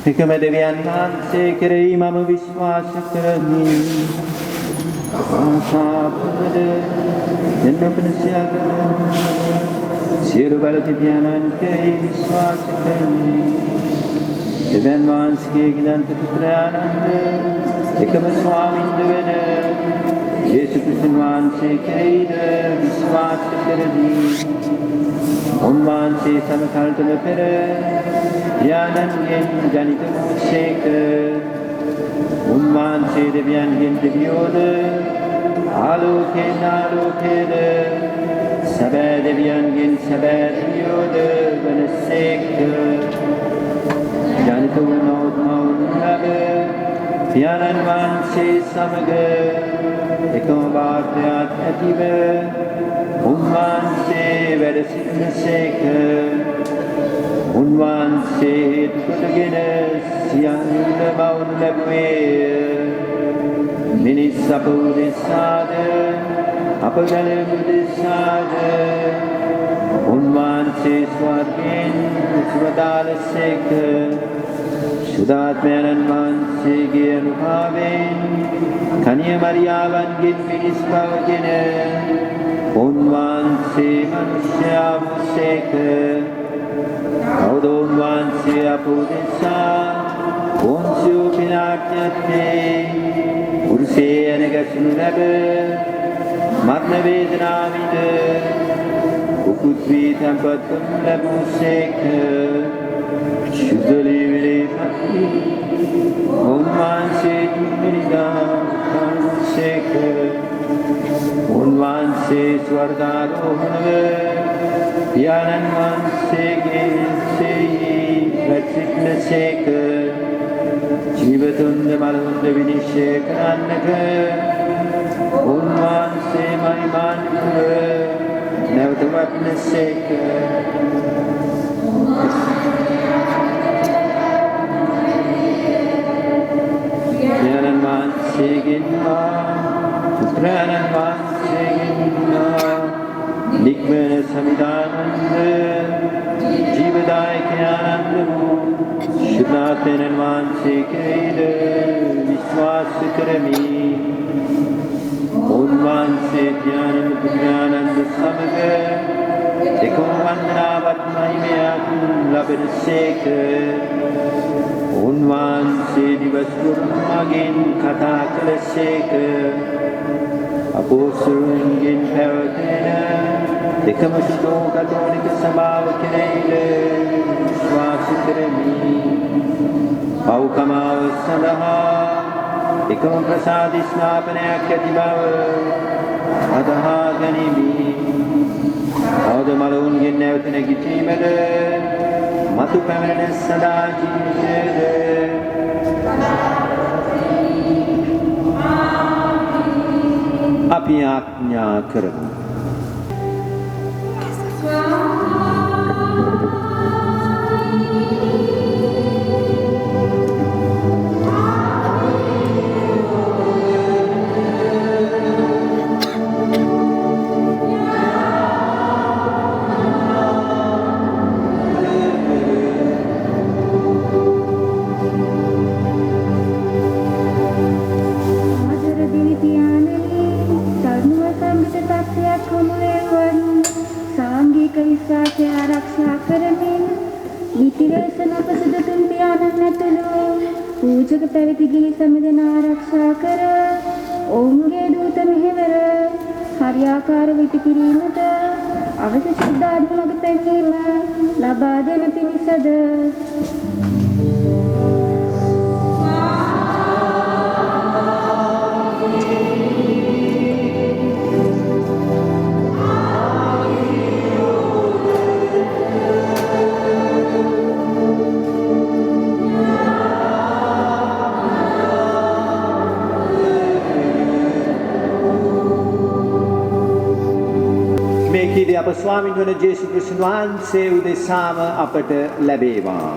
එකම දෙවියන් වහන්සේ කෙරෙහි මම විශ්වාස කරමි. ආශාපද දෙන්නපනසියග සියලු බල තිබියානන් කෙරෙහි විශ්වාස කරමි. දෙවියන් වහන්සේගේ ගිලන්ත පුත්‍රයානන්ද එකම ස්වාමින්ද වන යේසුස් ක්‍රිස්තුස් වහන්සේ කෙරෙහිද විශ්වාස කරමි. උන්වහන්සේ සමකල්තම පෙර යානන්ගෙන් ජනිත වූසේක. උන්වහන්සේ දෙවියන්ගෙන් දෙවියෝද ආලෝකයෙන් ආලෝකයද සැබෑ දෙවියන්ගෙන් සැබෑ දෙවියෝද වනසේක. ජනිත වූ මවුන් ලැබ යානන් වහන්සේ සමග එකම වාර්තයක් ඇතිව උන්වහන්සේ වැඩ සිටිනසේක. උන්වහන්සේ හේතු කොටගෙන සියල්ල මවුන් ලැබුවේය. මිනිස් අප උදෙසාද අප ගැලවීම උදෙසාද උන්වහන්සේ ස්වර්ගයෙන් උතුරදාලසේක. සුදාත්මයන්න් වහන්සේගේ අනුභවයෙන් කන්‍යා මරියාවන්ගෙන් මිනිස් බවගෙන උන්වහන්සේ මනුෂ්‍යයා වූසේක. කවුද උන්වහන්සේ අප උදෙසා පොන්සියෝ පිලාතුස්ගේ උරුසේ ඇනගැසුණු ලැබ මරණ වේදනාවිද උකුත් වී තැන්පත් කරනු ලැබුසේක. ශුද්ධලීවිලේ පත්ති උන්වහන්සේ තුන්වෙනිදා වූසේක. උන්වහන්සේ ස්වර්ගාරෝහණව පියාණන් වහන්සේගේ සෙයි වැඩසිටිනසේක. ජීවතුන්ද මලවුන්ද විනිශ්චය කරන්නක උන්වහන්සේ මහිමාන්විතව නැවත වඩිනසේක. පියාණන් වහන්සේගෙන් පුත්‍රයන්න් වහන්සේගෙන් නික්මන සමිදානන්ද ජීවදායකයන්ද වූ ශුද්ධාත්මයන් වහන්සේ කෙරෙහිද විශ්වාස කරමි. උන්වහන්සේ ඥානම පුත්‍රයානන්ද සමග එකම වන්දනාවත් මහිමයක් ලබනසේක. උන්වහන්සේ දිවස්වරුන් මගෙන් කතා කළසේක. අපොස්තලයන්ගෙන් පැවතෙන එකම සුදෝ කතෝලික සභාව කෙරෙහිද විශ්වාස කරමි. පව්කමාව සඳහා එකම ප්‍රසාද ස්නාපනයක් ඇති බව අදහා ගනිමි. අවද මලවුන්ගෙන් නැවත නැගිටීමද මතු පැමිණෙන සදා ජීවිතයද අපි ආඥා කරමු. ආරක්ෂා කරමින් නිතිවේසන ප්‍රසිද්ධතුන් පියාණන් ඇතුළු පූජක පැවිදි ගිහි සමදෙනා ආරක්ෂා කර ඔවුන්ගේ දූත මෙහෙවර හරියාකාරව ඉටු කිරීමට අවශ්‍ය ශුද්ධාත්ම මඟ පෙන්වීම ලබා දෙන පිණිසද අප ස්වාමීන් වන ජේසුස් ක්‍රිස්තුස් වහන්සේ උදෙසාම අපට ලැබේවා.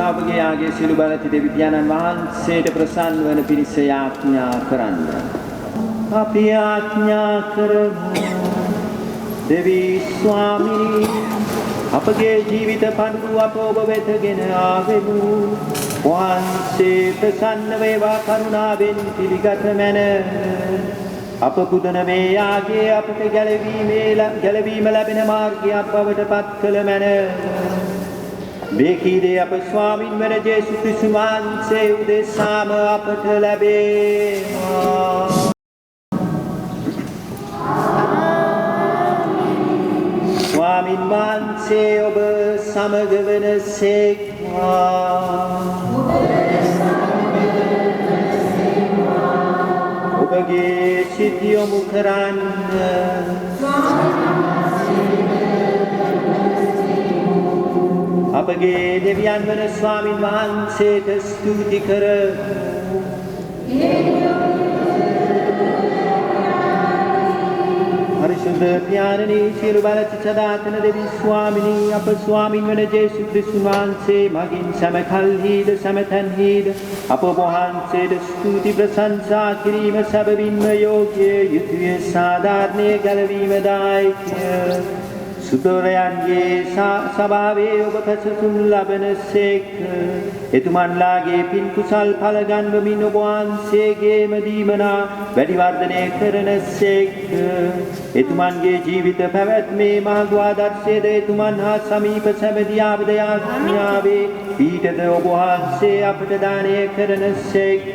නිසා ඔබගේ ආගේ සිළු බලති දෙවි පියාණන් වහන්සේට ප්‍රසන්න වන පිණිස යාඥා කරන්න. අපි යාඥා කරමු. දෙවි ස්වාමී අපගේ ජීවිත පඬුරු අප ඔබ වෙතගෙන ආවෙමු. වහන්සේ ප්‍රසන්න වේවා කරුණාවෙන් පිළිගත මැන. අප පුදන මේ යාගේ අපට ගැලවීම ලැබෙන මාර්ගයක් බවට පත් කළ මැන. මේ කීදේ අප ස්වාමින් වන ජේසුස් ක්‍රිස්තුස් වහන්සේ උදෙසාම අපට ලැබේවා. ස්වාමින් වහන්සේ ඔබ සමග වන සේක්වා. ඔබගේ සිත යොමු කරන්න. අපගේ දෙවියන් වන ස්වාමින් වහන්සේට ස්තුති කරමු. පරිශුද්ධ පියාණනි සියලු බලති සදාතන දෙවි ස්වාමිනී අප ස්වාමින් වන ජේසුස් ක්‍රිස්තුස් වහන්සේ මගින් සමකල්හිද සමතන්හිද අප වහන්සේට ස්තුති ප්‍රශංසා කිරීම සැබවින්ම යෝග්‍ය යුතුය සාධාරණය ගැලවීමදායකය. සුතෝරයන්ගේ සභාවේ ඔබ පැසසුම් ලබන සේක. එතුමන්ලාගේ පින් කුසල් ඵල ගන්වමින් ඔබ වහන්සේගේම දීමනා වැඩි වර්ධනය කරන සේක. එතුමන්ගේ ජීවිත පැවැත්මේ මහඟු ආදර්ශයද එතුමන් හා සමීප සැබදියාවද යාඥාවේ පීඨද ඔබ වහන්සේ අපට දානය කරන සේක.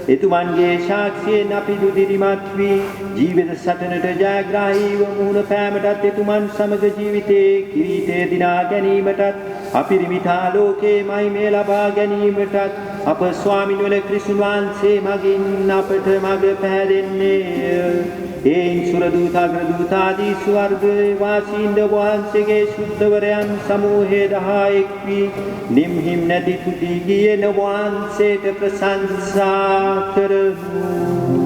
එතුමන්ගේ සාක්ෂියෙන් අපි දුදිරිමත් වී ජීවිත සටනට ජයග්‍රාහීව මුහුණ පෑමටත් එතුමන් සමග ජීවිතයේ කිරීටය දිනා ගැනීමටත් අපිරිමිතා ලෝකේ මහිමය ලබා ගැනීමටත් අප ස්වාමින් වන ක්‍රිස්තුස් වහන්සේ මගින් අපට මඟ පැහැදෙන්නේ. එයින් සුරදූත අග්‍රදූතාදී ස්වර්ග වාසීන්ද වහන්සේගේ ශුද්ධවරයන් සමූහයේ 10ක් වී නිම්හිම් නැති තුති ගියේ වහන්සේට ප්‍රශංසා කරමු.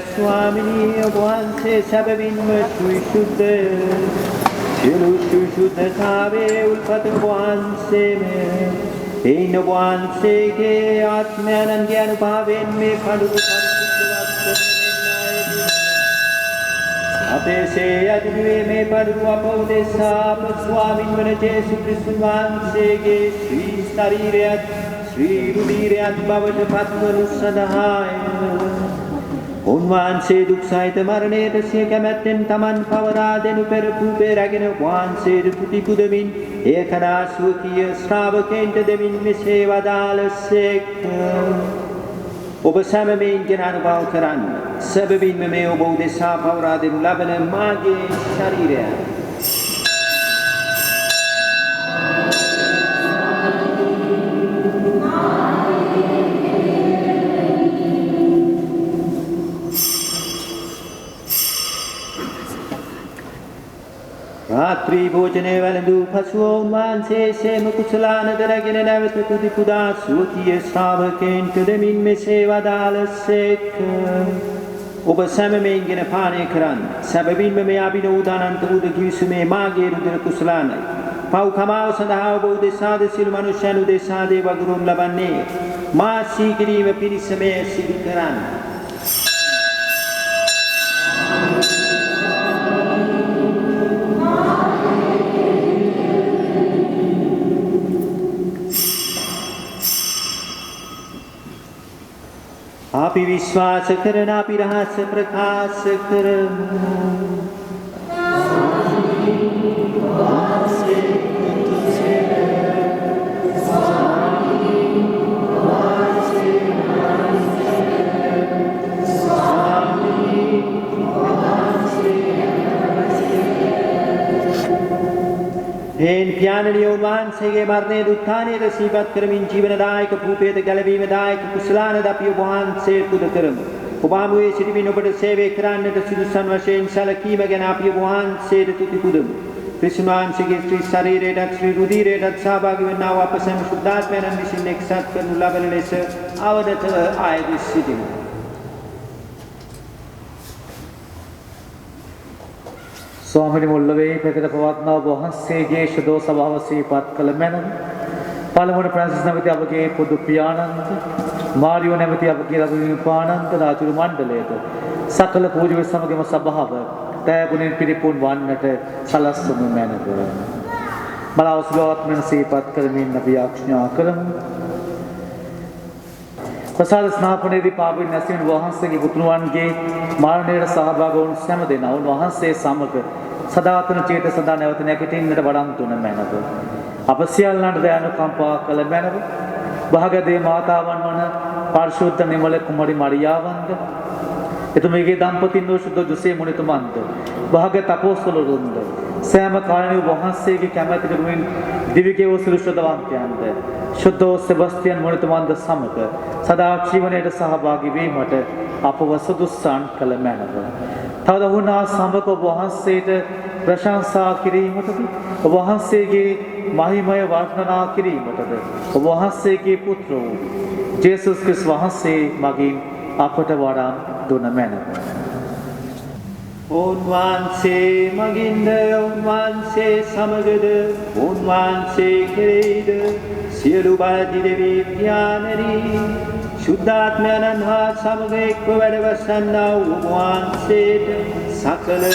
ස්වාමිනී ඔබ වහන්සේ සැබවින්ම සුවිසුද්ධ සියලු සුවිසුද්ධතාවේ උල්පත ඔබ වහන්සේම එයින් ඔබ වහන්සේගේ ආත්මයන්ගේ අනුභවයෙන් මේ කඩුව පරිසුද්ධවත් කරන්නේ අපේ සේ අදිවේ මේ පඩුව අප උදෙසා අප ස්වාමින් වන ජේසුස් ක්‍රිස්තුස් වහන්සේගේ ශ්‍රී ශරීරයත් ශ්‍රී රුධිරයත් බවට පත්වනු සඳහාය. උන්වහන්සේ දුක් සහිත මරණයට සිය කැමැත්තෙන් තමන් පවරා දෙනු පෙරපු පෙරගෙන වහන්සේට තුති පුදමින් එය කඩා ස්වකීය ශ්‍රාවකයන්ට දෙමින් මෙසේ වදාළසේක. ඔබ සැමයෙන් ගෙන අනුභව කරන්න. සැබවින්ම මේ ඔබ උදෙසා පවරා දෙනු ලබන මාගේ ශරීරය. රාත්‍රී භෝජනය වැළඳූ පසුව උන්වහන්සේ සේම කුසලානදරගෙන නැවත තුති පුදා ස්වකීය ශ්‍රාවකයන්ට දෙමින් මෙසේ වදාළසේක. ඔබ සැමයෙන් ගෙන පානය කරන්න. සැබවින්ම මේ අභිනව උදානන්ත වූ කිවිසුමේ මාගේ රුධිර කුසලානයි. පව් කමාව සඳහා ඔබ උදෙසාද සියලු මනුෂ්‍යයන් උදෙසාද වගුරුම් ලබන්නේ. මා සීකිරීම පිණිස මේ සිදු කරන්න. අපි විශ්වාස කරන අපි රහස ප්‍රකාශ කරමු. එන් ඥානණීය වහන්සේගේ මරණය දුත්ථානයේ සීපත් කරමින් ජීවනදායක භූපේත ගැලවීමදායක කුසලාන දපිය වහන්සේ පුද කරමු. ඔබ ආමුවේ සිටිමින් ඔබට සේවය කරන්නට සුදුසුන් වශයෙන් සැලකීම ගැන අපි වහන්සේට තුති පුදමු. ක්‍රිස්තුන් වහන්සේගේ ශ්‍රී ශරීරයට ශ්‍රී රුධිරයට සහභාගී වන්නා වූ අප සෑම සුද්ධාත්මයන් විසින් එක්සත් කරනු ලබන ලෙස අවදතව ආයුධ සිටිමු. ස්වාමීනි මුල්ලවේ ප්‍රකට පවත්නා ඔබ වහන්සේගේ ශුද්ධ සභාව සිහිපත් කළ මැනව. පළමුවට ප්‍රාන්සිස් නැමැති අපගේ පොදු පියාණන්ට, මාරියෝ නැමැති අපගේ රජවිපාණන්ට, රාජ්‍ය මණ්ඩලයට, සකල පූජ්‍ය සමගම සභාව තෑගුණෙන් පිරිපුන් වන්නට සලස්වනු මැනව. බලාවස්ලාත්මන සිහිපත් කරමින් අපි යාඥා කරමු. ප්‍රසාද ස්නාපනයේදී පාපයෙන් නැසෙන වහන්සේගේ පුතුණන්ගේ මරණයට සහභාගී වුණු සෑම දෙනා වහන්සේ සමග සදාතන චේත සදා නැවත නැගිටින්නට වඩම් තුන මැනව. අප සියල්ලන්ට දයානුකම්පා කළ මැනව. භාගදේ මාතාවන් වන පරිශුද්ධ නිමල කුමරි මරියාවන්ද, එතුමියගේ දම්පතින් වූ ශුද්ධ ජොසේ මුනිතුමන්ද, භාග්‍යවත් අපොස්තලරුන්ද, සෑම කාලෙක වහන්සේගේ කැමැති කරුමින් දිවිගේ වූ සිරුෂ්ඨවන්තයන්ද, ශුද්ධ සෙබස්තියන් මුනිතුමන්ද සමග සදා ජීවනයේ සහභාගී වීමට අපව සුදුස්සන් කළ මැනව. තවද වුණා සමග වහන්සේට ප්‍රශංසා කිරීමටද, වහන්සේගේ මහිමය වර්ණනා කිරීමටද, වහන්සේගේ පුත්‍ර වූ ජේසුස් ක්‍රිස්තුස් වහන්සේ මගින් අපට වඩා දුන මැනව. උන්වහන්සේ මගින්ද, උන්වහන්සේ සමගද, උන්වහන්සේ කෙරෙහිද සියලු බාධි දෙවි ඥානරි ශුද්ධාත්මයන් හා සමග එක්ව වැඩවසන්නා වූ වහන්සේට සකල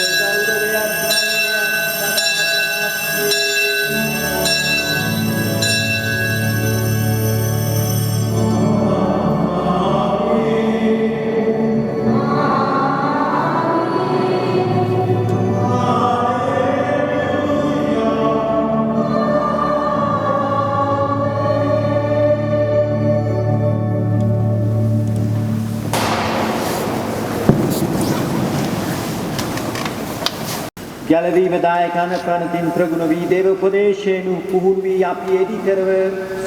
ගැලවීම දායකන ප්‍රණතින් ප්‍රගුණ වී දේව උපදේශයෙන් පුහුණු වී අපි එදිතරව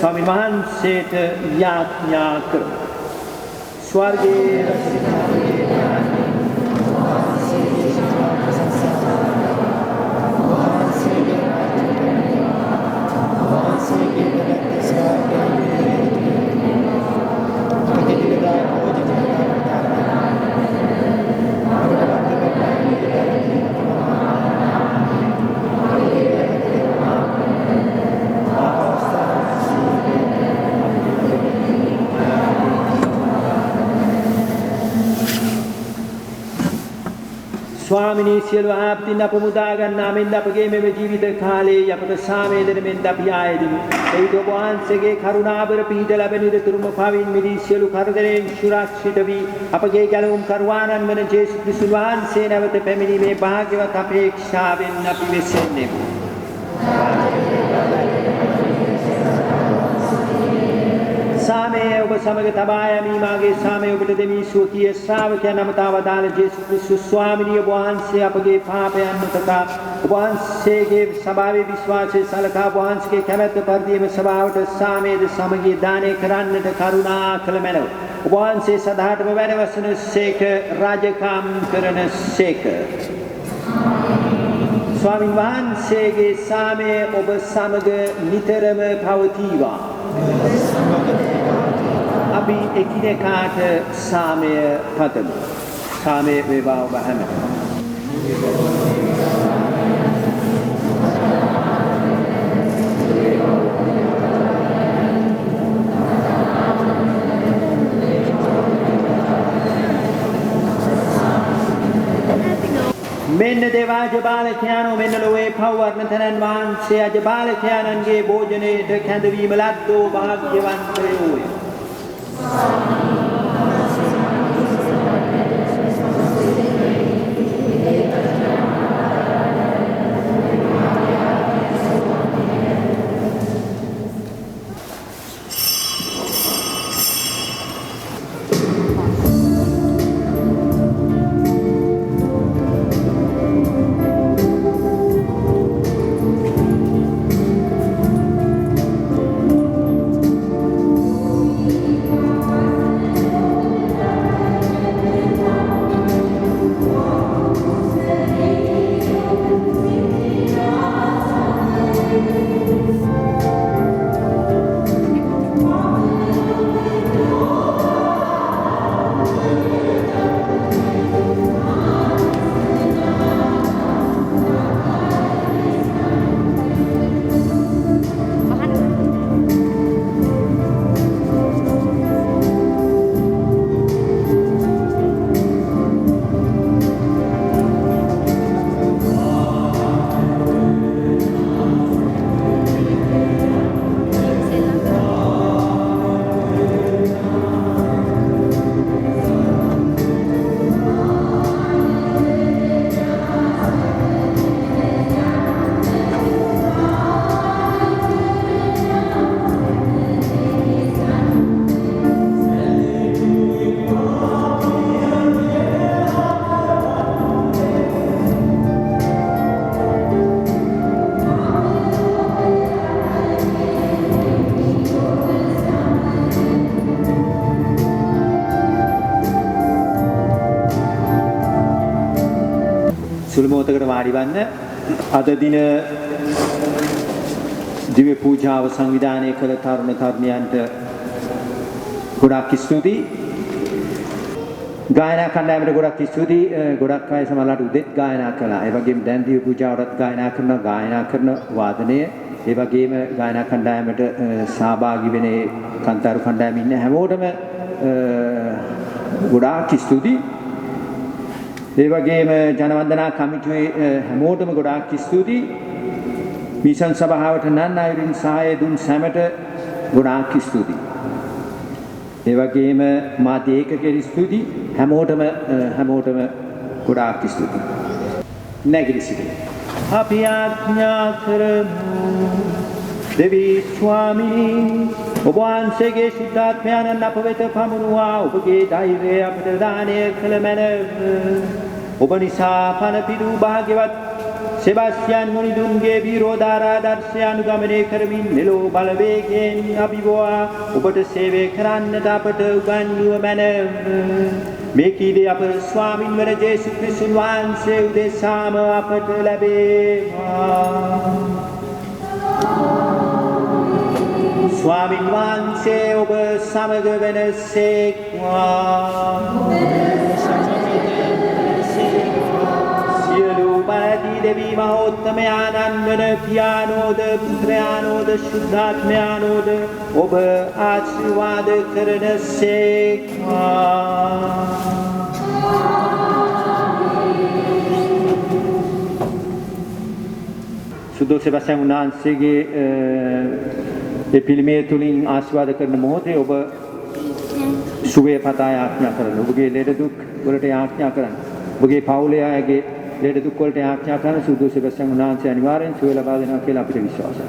ස්වාමීන් වහන්සේට යාඥා කරමු. ස්වර්ගයේ ස්වාමිනී සියලු ආපතින් අප මුදා ගන්නා මෙන් අපගේ මෙම ජීවිත කාලයේ අපට සාමය දෙන මෙන් අපි ආයදිමු. ඒ ඔබ වහන්සේගේ කරුණාබර පිහිට ලැබෙන විදතුරුම පවින් මිදී සියලු කරදරෙන් සුරක්ෂිත වී අපගේ ගැලවුම් කරවානන් වන ජේසුස් ක්‍රිස්තුස් වහන්සේ නැවත පැමිණීමේ භාග්‍යවත් අපේක්ෂාවෙන් අපි වෙසෙන්නෙමු. සාමය ඔබ සමග තබා යමීමාගේ සාමය ඔබට දෙමි සුවකීය ශ්‍රාවකයන් අමතාව දාල ජේසුස් ක්‍රිස්තුස් ස්වාමිනිය වහන්සේ අපගේ පාපයන් තකා වහන්සේගේ සභාවේ විශ්වාසයේ සලකා වහන්සේගේ කැමැත්ත පරිදිම සභාවට සාමයේද සමගිය දානය කරන්නට කරුණා කළ මැනව. වහන්සේ සදාටම වැඩවසන සේක රාජකම් කරන සේක. ස්වාමීන් වහන්සේගේ සාමය ඔබ සමග නිතරම පවතිවා. අපි එකිනෙකාට සාමය පතමු. සාමය වේවා ඔබ හැමෝටම. මෙන්න දේවාජ බාලකයන්ෝ මෙන්න ලොවේ පව්වර්ණ තනන් වහන්සේ අජ බාලකයන්න්ගේ භෝජනයට කැඳවීම ලද්දෝ භාග්‍යවන්තයෝය. සුළු මොහොතකට වාඩි වන්න. අද දින දිව්‍ය පූජාව සංවිධානය කළ තරුණ තරුණියන්ට ගොඩාක් ස්තුතියි. ගායනා කණ්ඩායමට ගොඩක් ස්තුතියි. ගොඩක් අය සමහරවිට උදෙත් ගායනා කළා. ඒ වගේම දැන් දිව්‍ය පූජාවටත් ගායනා කරන වාදනය, ඒ වගේම ගායනා කණ්ඩායමට සහභාගී වෙන කන්තාරු කණ්ඩායම ඉන්න හැමෝටම ගොඩාක් ස්තුතියි. ඒ වගේම ජනවන්දනා කමිටුවේ හැමෝටම ගොඩාක් ස්තුතියි. මිෂන් සභාවට නන් අයුරින් සහාය දුන් සැමට ගොඩාක් ස්තුතියි. ඒ වගේම මාධ්‍ය ඒකකයට ස්තුතියි. හැමෝටම ගොඩාක් ස්තුතියි. නැගිලි සිටින්න. අපි ආඥා කරමු. දෙවී ස්වාමී ඔබ වහන්සේගේ ශුද්ධාත්මයන් අප වෙත පමුණුවා ඔබගේ ධෛර්යය අපට දානය කළ මැනව. ඔබ නිසා පණ පිදූ භාග්‍යවත් සෙබස්තියන් මුනිදුන්ගේ විරෝධාරා දර්ශය අනුගමනය කරමින් මෙලෝ බලවේගයෙන් අභිවවා ඔබට සේවය කරන්නට අපට උගන්වුව මැනව. මේ කීදේ අප ස්වාමින් වන ජේසුස් ක්‍රිස්තුන් වහන්සේ උදෙසාම අපට ලැබේවා. ස්වාමින් වහන්සේ ඔබ සමග වෙනසේක්වා. සියලු බැදී දෙවි මහෝත්තමයාණන් වන පියානෝද පුත්‍රයානෝද ශුද්ධාත්මයානෝද ඔබ ආශිර්වාද කරනසේක්වා. සුදෝ සෙබස්තියන් වහන්සේගේ ඒ පිළිමය තුලින් ආශිර්වාද කරන මොහොතේ ඔබ සුවය පතා යාඥා කරන. ඔබගේ ලෙඩ දුක් වලට යාඥා කරන්න. ඔබගේ පවුලේ අයගේ ලෙඩ දුක් වලට යාඥා කරන සුදෝ සෙබස්තියන් වහන්සේ අනිවාර්යෙන් සුවය ලබා දෙනවා කියලා අපිට විශ්වාසයි.